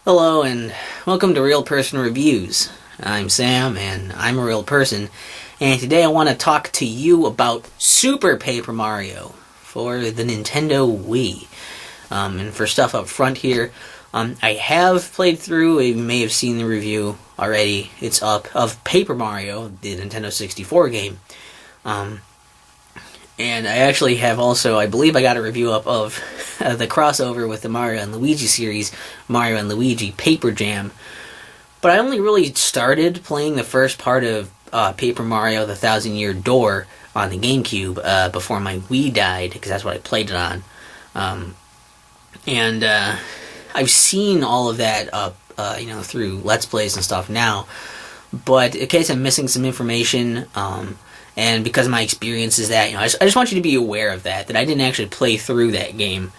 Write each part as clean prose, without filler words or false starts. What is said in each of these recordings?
Hello and welcome to Real Person Reviews. I'm Sam and I'm a real person, and today I want to talk to you about Super Paper Mario for the Nintendo Wii. And for stuff up front here, I have played through, you may have seen the review already, it's up, of Paper Mario, the Nintendo 64 game. And I actually have also, I believe I got a review up of the crossover with the Mario and Luigi series, Mario and Luigi Paper Jam. But I only really started playing the first part of Paper Mario the Thousand Year Door on the GameCube before my Wii died, because that's what I played it on. And I've seen all of that up, through Let's Plays and stuff now. But in case I'm missing some information, and because of my experience is that, I just want you to be aware of that I didn't actually play through that game.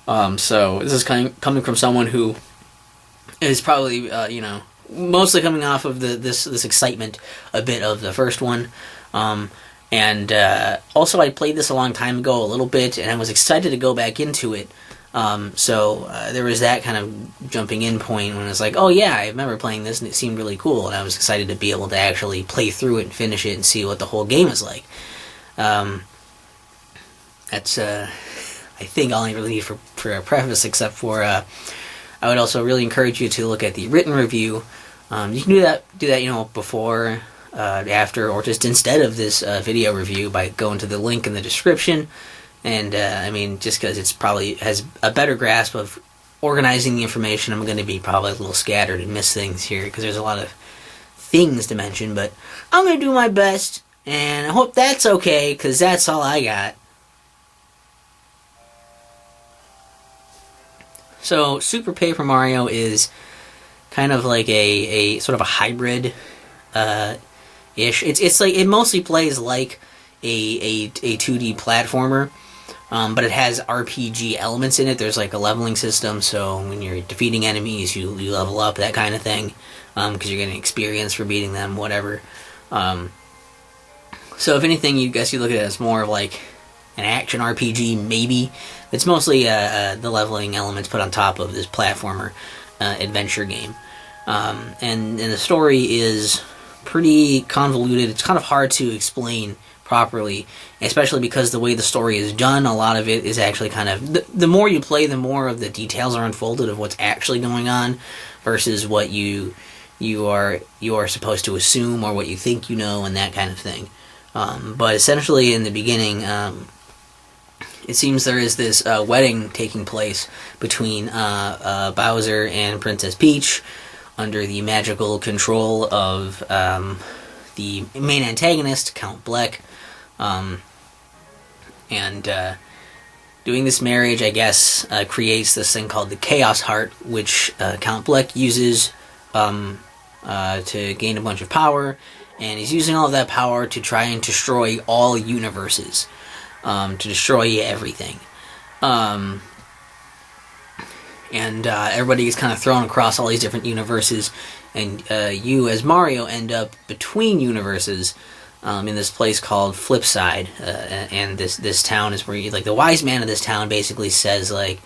So this is coming from someone who is probably, mostly coming off of this excitement a bit of the first one. And also I played this a long time ago, a little bit, and I was excited to go back into it. So there was that kind of jumping in point when it's like, oh yeah, I remember playing this and it seemed really cool, and I was excited to be able to actually play through it and finish it and see what the whole game is like. That's I think all I really need for a preface, except for I would also really encourage you to look at the written review. You can do that before, after, or just instead of this video review by going to the link in the description. And, just because it's probably has a better grasp of organizing the information, I'm going to be probably a little scattered and miss things here, because there's a lot of things to mention, but I'm going to do my best, and I hope that's okay, because that's all I got. So, Super Paper Mario is kind of like a sort of a hybrid, ish. It's like, it mostly plays like a 2D platformer. But it has RPG elements in it. There's like a leveling system, so when you're defeating enemies, you level up, that kind of thing, because you're getting experience for beating them, whatever. So if anything, you look at it as more of like an action RPG, maybe. It's mostly the leveling elements put on top of this platformer adventure game. And the story is pretty convoluted. It's kind of hard to explain properly, especially because the way the story is done, a lot of it is actually kind of, the more you play, the more of the details are unfolded of what's actually going on versus what you are supposed to assume or what you think you know, and that kind of thing. But essentially in the beginning, it seems there is this wedding taking place between Bowser and Princess Peach under the magical control of the main antagonist, Count Bleck. Doing this marriage, I guess, creates this thing called the Chaos Heart, which Count Bleck uses to gain a bunch of power, and he's using all of that power to try and destroy all universes, to destroy everything. Everybody gets kind of thrown across all these different universes, and you, as Mario, end up between universes, in this place called Flipside, and this town is where the wise man of this town basically says, the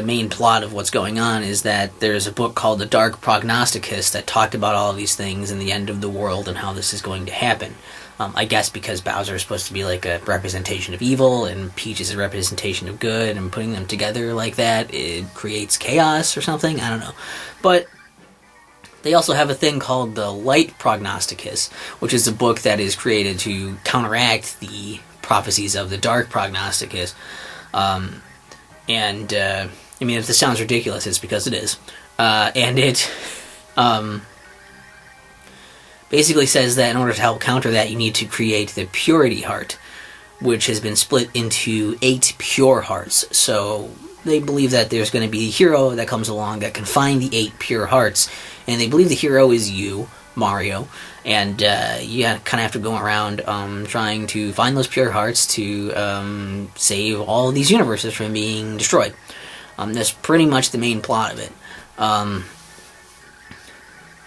main plot of what's going on is that there's a book called The Dark Prognosticus that talked about all of these things and the end of the world and how this is going to happen. I guess because Bowser is supposed to be like a representation of evil and Peach is a representation of good, and putting them together like that, it creates chaos or something, I don't know. But they also have a thing called the Light Prognosticus, which is a book that is created to counteract the prophecies of the Dark Prognosticus. If this sounds ridiculous, it's because it is. And it basically says that in order to help counter that, you need to create the Purity Heart, which has been split into 8 pure hearts. So they believe that there's going to be a hero that comes along that can find the 8 pure hearts, and they believe the hero is you, Mario, and you kind of have to go around trying to find those pure hearts to save all of these universes from being destroyed. That's pretty much the main plot of it.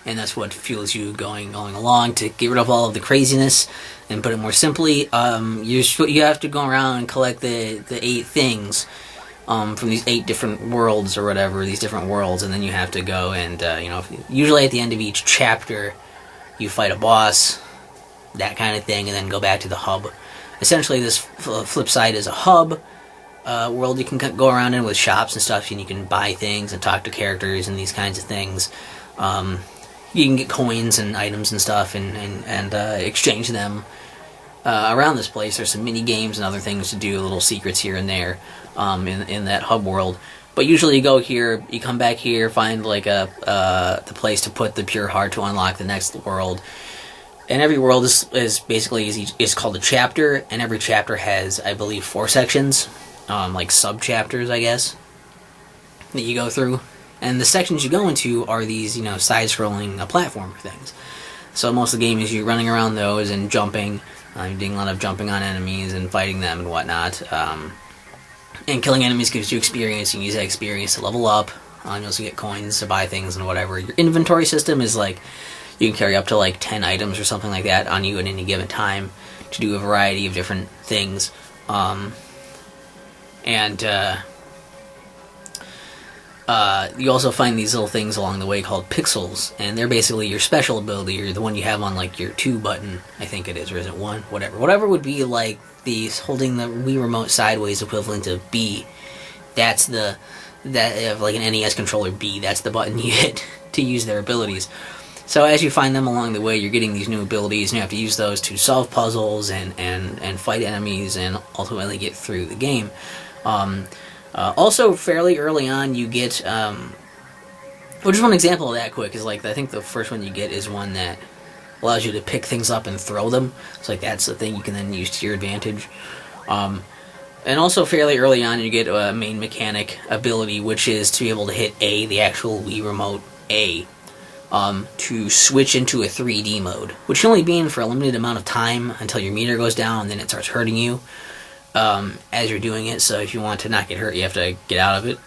And that's what fuels you going along to get rid of all of the craziness. And put it more simply, you have to go around and collect the 8 things from these 8 different worlds or whatever, these different worlds, and then you have to go and, usually at the end of each chapter, you fight a boss, that kind of thing, and then go back to the hub. Essentially, this flip side is a hub world you can go around in with shops and stuff, and you can buy things and talk to characters and these kinds of things. You can get coins and items and stuff and exchange them around this place. There's some mini games and other things to do, little secrets here and there in that hub world. But usually you go here, you come back here, find like the place to put the pure heart to unlock the next world. And every world is basically is called a chapter, and every chapter has, I believe, 4 sections, like sub-chapters, I guess, that you go through. And the sections you go into are these, side-scrolling platformer things. So most of the game is you running around those and jumping. You're doing a lot of jumping on enemies and fighting them and whatnot. And killing enemies gives you experience. You can use that experience to level up. You also get coins to buy things and whatever. Your inventory system is like, you can carry up to like 10 items or something like that on you at any given time to do a variety of different things. You also find these little things along the way called pixels, and they're basically your special ability, or the one you have on like your 2 button, I think it is, or is it 1? Whatever would be like these holding the Wii remote sideways equivalent of B. That's like an NES controller B. That's the button you hit to use their abilities. So as you find them along the way, you're getting these new abilities, and you have to use those to solve puzzles and fight enemies and ultimately get through the game. Also, fairly early on, you get... just one example of that quick is, like, I think the first one you get is one that allows you to pick things up and throw them. So, like, that's the thing you can then use to your advantage. And also, fairly early on, you get a main mechanic ability, which is to be able to hit A, the actual Wii Remote A, to switch into a 3D mode, which can only be in for a limited amount of time until your meter goes down, and then it starts hurting you as you're doing it. So if you want to not get hurt, you have to get out of it.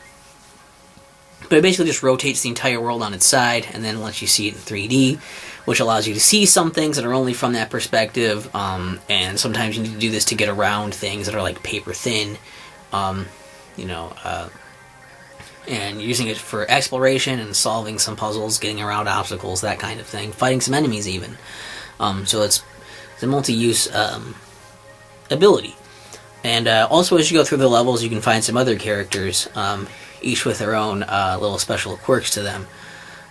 But it basically just rotates the entire world on its side, and then lets you see it in 3D, which allows you to see some things that are only from that perspective, and sometimes you need to do this to get around things that are like paper thin, and using it for exploration and solving some puzzles, getting around obstacles, that kind of thing, fighting some enemies even. So it's a multi-use ability. And also as you go through the levels, you can find some other characters, each with their own little special quirks to them.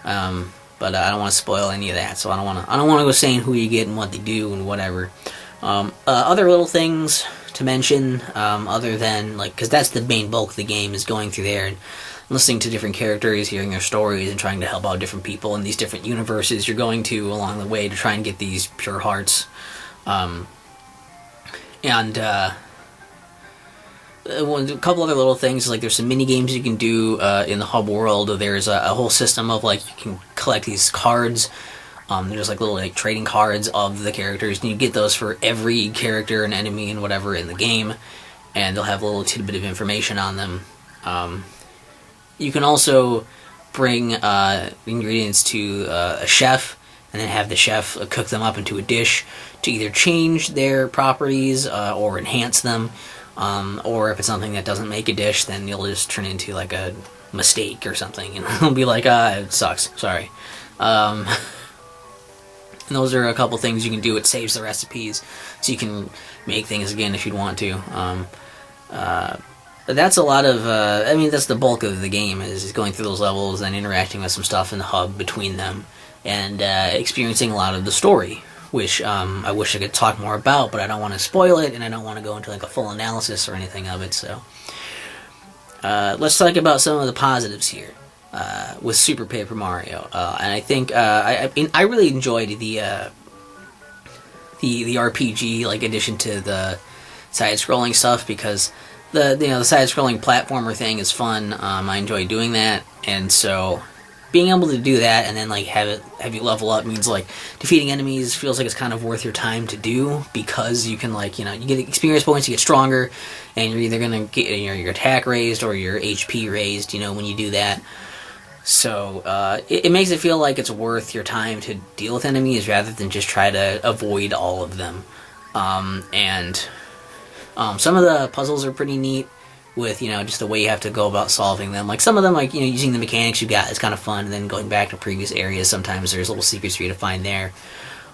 But I don't want to spoil any of that, so I don't want to go saying who you get and what they do and whatever. Other little things to mention, other than, like, because that's the main bulk of the game, is going through there and listening to different characters, hearing their stories, and trying to help out different people in these different universes you're going to along the way to try and get these pure hearts. A couple other little things, like there's some mini games you can do in the hub world. There's a whole system of, like, you can collect these cards. There's like little, like, trading cards of the characters, and you get those for every character and enemy and whatever in the game, and they'll have a little tidbit of information on them. You can also bring ingredients to a chef, and then have the chef cook them up into a dish to either change their properties or enhance them. Or if it's something that doesn't make a dish, then you'll just turn into like a mistake or something, and it'll be like, it sucks, sorry. And those are a couple things you can do. It saves the recipes, so you can make things again if you'd want to. But that's a lot of, that's the bulk of the game, is going through those levels and interacting with some stuff in the hub between them, and experiencing a lot of the story, which I wish I could talk more about, but I don't want to spoil it, and I don't want to go into like a full analysis or anything of it. So let's talk about some of the positives here with Super Paper Mario, and I think I really enjoyed the RPG like addition to the side-scrolling stuff, because the side-scrolling platformer thing is fun. I enjoy doing that, and so being able to do that and then like have you level up means like defeating enemies feels like it's kind of worth your time to do, because you can, like, you get experience points, you get stronger, and you're either gonna get your attack raised or your HP raised, when you do that. So it makes it feel like it's worth your time to deal with enemies rather than just try to avoid all of them. Some of the puzzles are pretty neat. with, just the way you have to go about solving them. Like some of them, like, using the mechanics you got is kind of fun, and then going back to previous areas, sometimes there's little secrets for you to find there.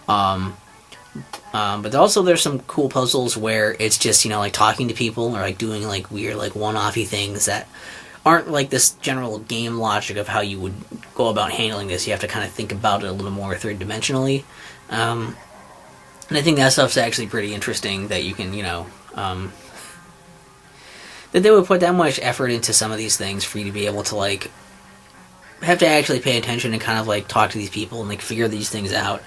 But also there's some cool puzzles where it's just, like talking to people or like doing like weird like one-offy things that aren't like this general game logic of how you would go about handling this. You have to kind of think about it a little more third dimensionally. And I think that stuff's actually pretty interesting that you can, that they would put that much effort into some of these things for you to be able to like have to actually pay attention and kind of like talk to these people and like figure these things out.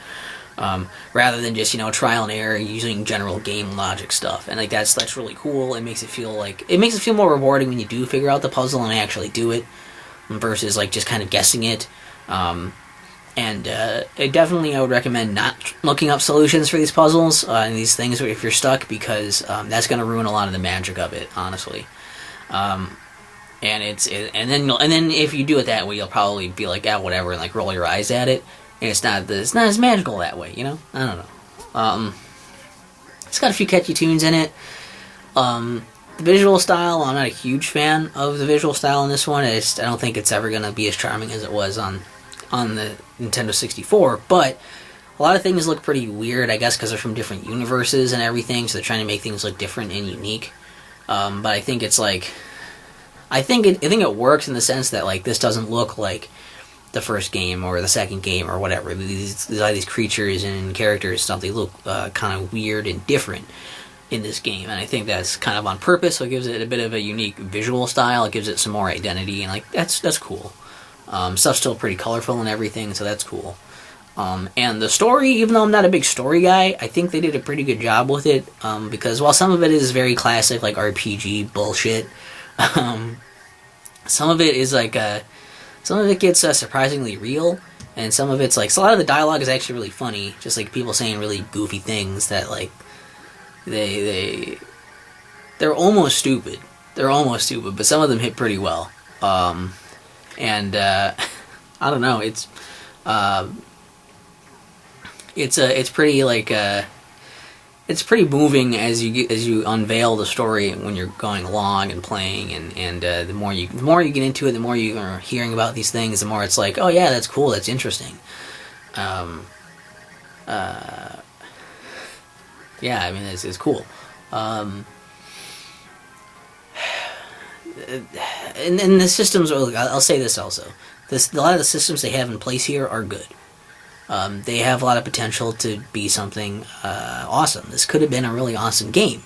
Rather than just, trial and error using general game logic stuff. And like that's really cool. It makes it feel more rewarding when you do figure out the puzzle and actually do it versus like just kind of guessing it. Definitely I would recommend not looking up solutions for these puzzles and these things if you're stuck, because that's going to ruin a lot of the magic of it, honestly. And then if you do it that way, you'll probably be like, whatever, and like roll your eyes at it. And it's not as magical that way, I don't know. It's got a few catchy tunes in it. The visual style, I'm not a huge fan of the visual style in this one. I don't think it's ever going to be as charming as it was on the Nintendo 64. But a lot of things look pretty weird, I guess, because they're from different universes and everything. So they're trying to make things look different and unique. But I think it's like, I think it works in the sense that like this doesn't look like the first game or the second game or whatever. These creatures and characters stuff, they look kind of weird and different in this game, and I think that's kind of on purpose. So it gives it a bit of a unique visual style. It gives it some more identity, and like that's cool. Stuff's still pretty colorful and everything, so that's cool. And the story, even though I'm not a big story guy, I think they did a pretty good job with it, because while some of it is very classic like RPG bullshit, some of it is like some of it gets surprisingly real, and some of it's like, so a lot of the dialogue is actually really funny, just like people saying really goofy things that like they're almost stupid. They're almost stupid, but some of them hit pretty well. I don't know. It's pretty like it's pretty moving as you unveil the story when you're going along and playing, and the more you get into it, the more you are hearing about these things, the more it's like, oh yeah, that's cool, that's interesting. Yeah, I mean it's cool. And the systems are, I'll say this also. A lot of the systems they have in place here are good. They have a lot of potential to be something awesome. This could have been a really awesome game.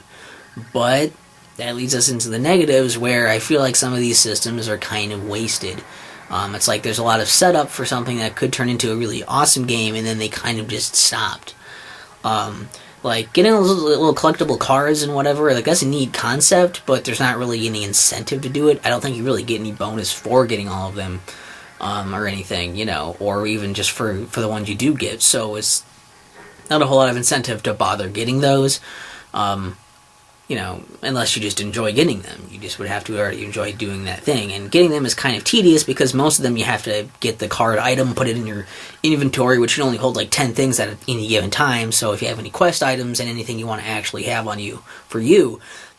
But that leads us into the negatives, where I feel like some of these systems are kind of wasted. It's like there's a lot of setup for something that could turn into a really awesome game, and then they kind of just stopped. Like, getting little collectible cards and whatever, like, that's a neat concept, but there's not really any incentive to do it. I don't think you really get any bonus for getting all of them, or anything, or even just for the ones you do get, so it's not a whole lot of incentive to bother getting those, unless you just enjoy getting them. You just would have to already enjoy doing that thing, and getting them is kind of tedious, because most of them you have to get the card item, put it in your inventory, which can only hold like 10 things at any given time. So if you have any quest items and anything you want to actually have on you,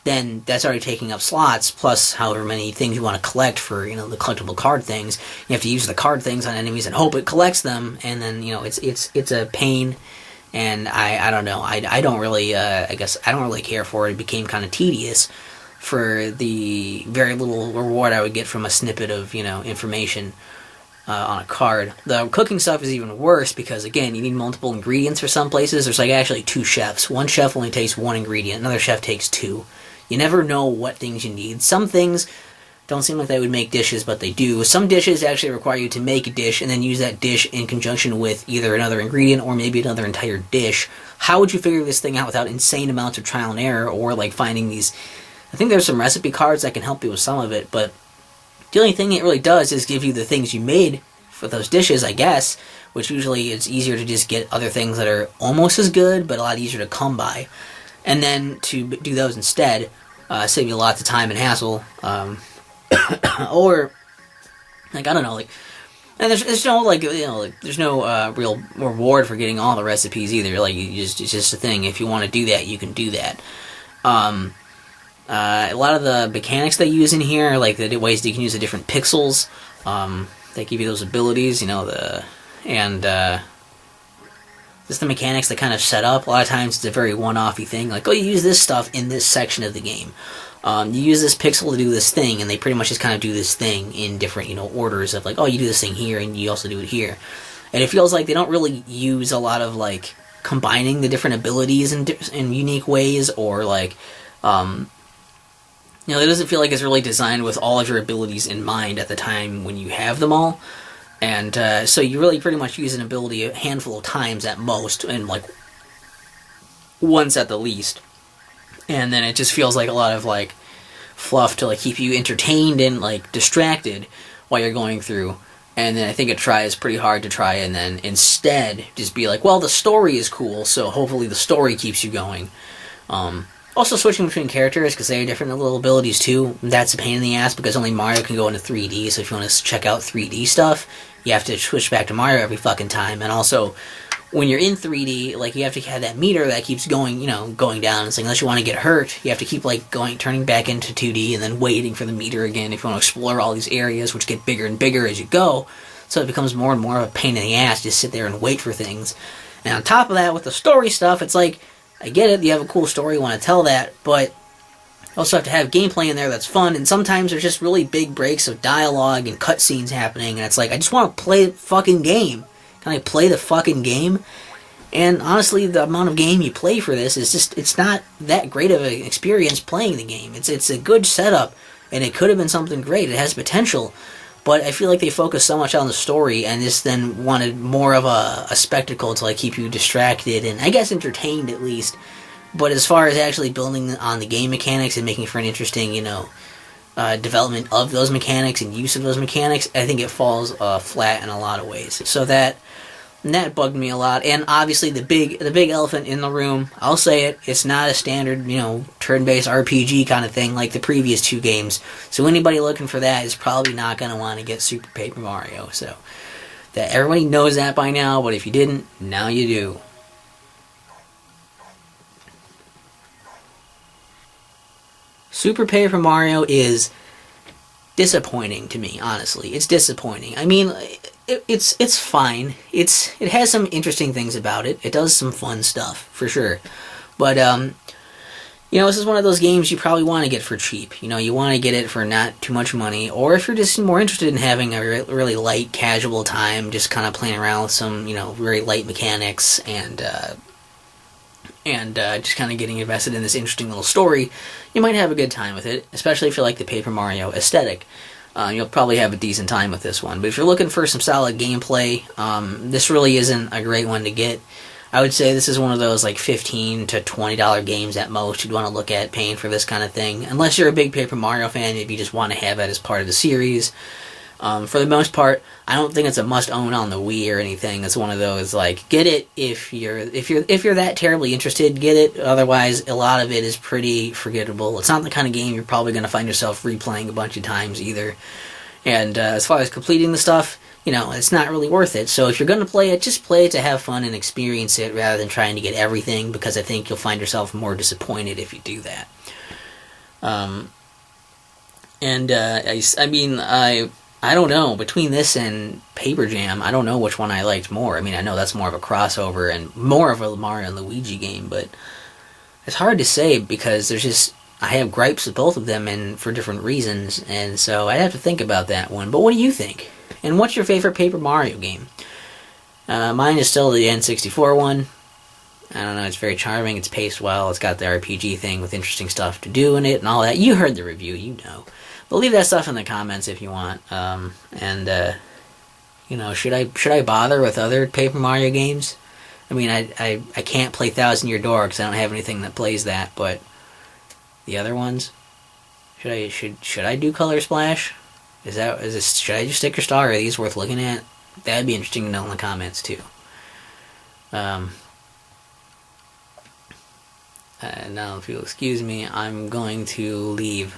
then that's already taking up slots, plus however many things you want to collect for, the collectible card things. You have to use the card things on enemies and hope it collects them, and then, it's a pain. And I don't know, I don't really, I guess I don't really care for it. It became kind of tedious for the very little reward I would get from a snippet of, information on a card. The cooking stuff is even worse, because again, you need multiple ingredients for some places. There's like actually 2 chefs. One chef only takes 1 ingredient, another chef takes 2. You never know what things you need. Some things don't seem like they would make dishes, but they do. Some dishes actually require you to make a dish and then use that dish in conjunction with either another ingredient or maybe another entire dish. How would you figure this thing out without insane amounts of trial and error, or like finding these... I think there's some recipe cards that can help you with some of it, but the only thing it really does is give you the things you made for those dishes, I guess, which usually it's easier to just get other things that are almost as good, but a lot easier to come by. And then to do those instead, save you lots of time and hassle, or, like, I don't know, like, and there's no, like, there's no, real reward for getting all the recipes either. Like, it's just a thing. If you want to do that, you can do that. A lot of the mechanics they use in here, like the ways that you can use the different pixels, they give you those abilities, and just the mechanics that kind of set up. A lot of times it's a very one-offy thing, like, oh, you use this stuff in this section of the game. You use this pixel to do this thing, and they pretty much just kind of do this thing in different, orders of like, oh, you do this thing here, and you also do it here. And it feels like they don't really use a lot of, like, combining the different abilities in unique ways, or, like, it doesn't feel like it's really designed with all of your abilities in mind at the time when you have them all. And so you really pretty much use an ability a handful of times at most, and like once at the least. And then it just feels like a lot of like fluff to like keep you entertained and like distracted while you're going through. And then I think it tries pretty hard to try and then instead just be like, well, the story is cool, so hopefully the story keeps you going. Also switching between characters, because they have different little abilities too. That's a pain in the ass, because only Mario can go into 3D, so if you want to check out 3D stuff, you have to switch back to Mario every fucking time. And also, when you're in 3D, like, you have to have that meter that keeps going, going down. It's like, unless you want to get hurt, you have to keep, like, turning back into 2D and then waiting for the meter again if you want to explore all these areas, which get bigger and bigger as you go. So it becomes more and more of a pain in the ass to sit there and wait for things. And on top of that, with the story stuff, it's like, I get it, you have a cool story, you want to tell that, but you also have to have gameplay in there that's fun, and sometimes there's just really big breaks of dialogue and cutscenes happening, and it's like, I just want to play the fucking game. Can I play the fucking game? And honestly, the amount of game you play for this is just, it's not that great of an experience playing the game. It's a good setup, and it could have been something great, it has potential, but I feel like they focus so much on the story and just then wanted more of a spectacle to like keep you distracted and I guess entertained at least. But as far as actually building on the game mechanics and making for an interesting, development of those mechanics and use of those mechanics, I think it falls flat in a lot of ways. So that bugged me a lot. And obviously the big elephant in the room, I'll say it, it's not a standard, turn-based RPG kind of thing like the previous two games. So anybody looking for that is probably not going to want to get Super Paper Mario. So that everybody knows that by now, but if you didn't, now you do. Super Paper Mario is disappointing to me, honestly. It's disappointing. I mean, it's fine. It has some interesting things about it. It does some fun stuff, for sure. But, this is one of those games you probably want to get for cheap. You want to get it for not too much money. Or if you're just more interested in having a really light, casual time, just kind of playing around with some, very light mechanics and just kind of getting invested in this interesting little story, you might have a good time with it, especially if you like the Paper Mario aesthetic. You'll probably have a decent time with this one. But if you're looking for some solid gameplay, this really isn't a great one to get. I would say this is one of those like $15 to $20 games at most you'd want to look at paying for this kind of thing. Unless you're a big Paper Mario fan, if you just want to have it as part of the series. For the most part, I don't think it's a must-own on the Wii or anything. It's one of those like, get it if you're that terribly interested, get it. Otherwise, a lot of it is pretty forgettable. It's not the kind of game you're probably going to find yourself replaying a bunch of times either. And as far as completing the stuff, it's not really worth it. So if you're going to play it, just play it to have fun and experience it rather than trying to get everything, because I think you'll find yourself more disappointed if you do that. I don't know, between this and Paper Jam, I don't know which one I liked more. I mean, I know that's more of a crossover and more of a Mario and Luigi game, but it's hard to say because I have gripes with both of them and for different reasons, and so I'd have to think about that one. But what do you think? And what's your favorite Paper Mario game? Mine is still the N64 one. I don't know, it's very charming, it's paced well, it's got the RPG thing with interesting stuff to do in it and all that. You heard the review, you know. But leave that stuff in the comments if you want. Should I bother with other Paper Mario games? I mean, I can't play Thousand Year Door because I don't have anything that plays that, but the other ones? Should I do Color Splash? Should I just stick or star? Are these worth looking at? That'd be interesting to know in the comments too. Now, if you'll excuse me, I'm going to leave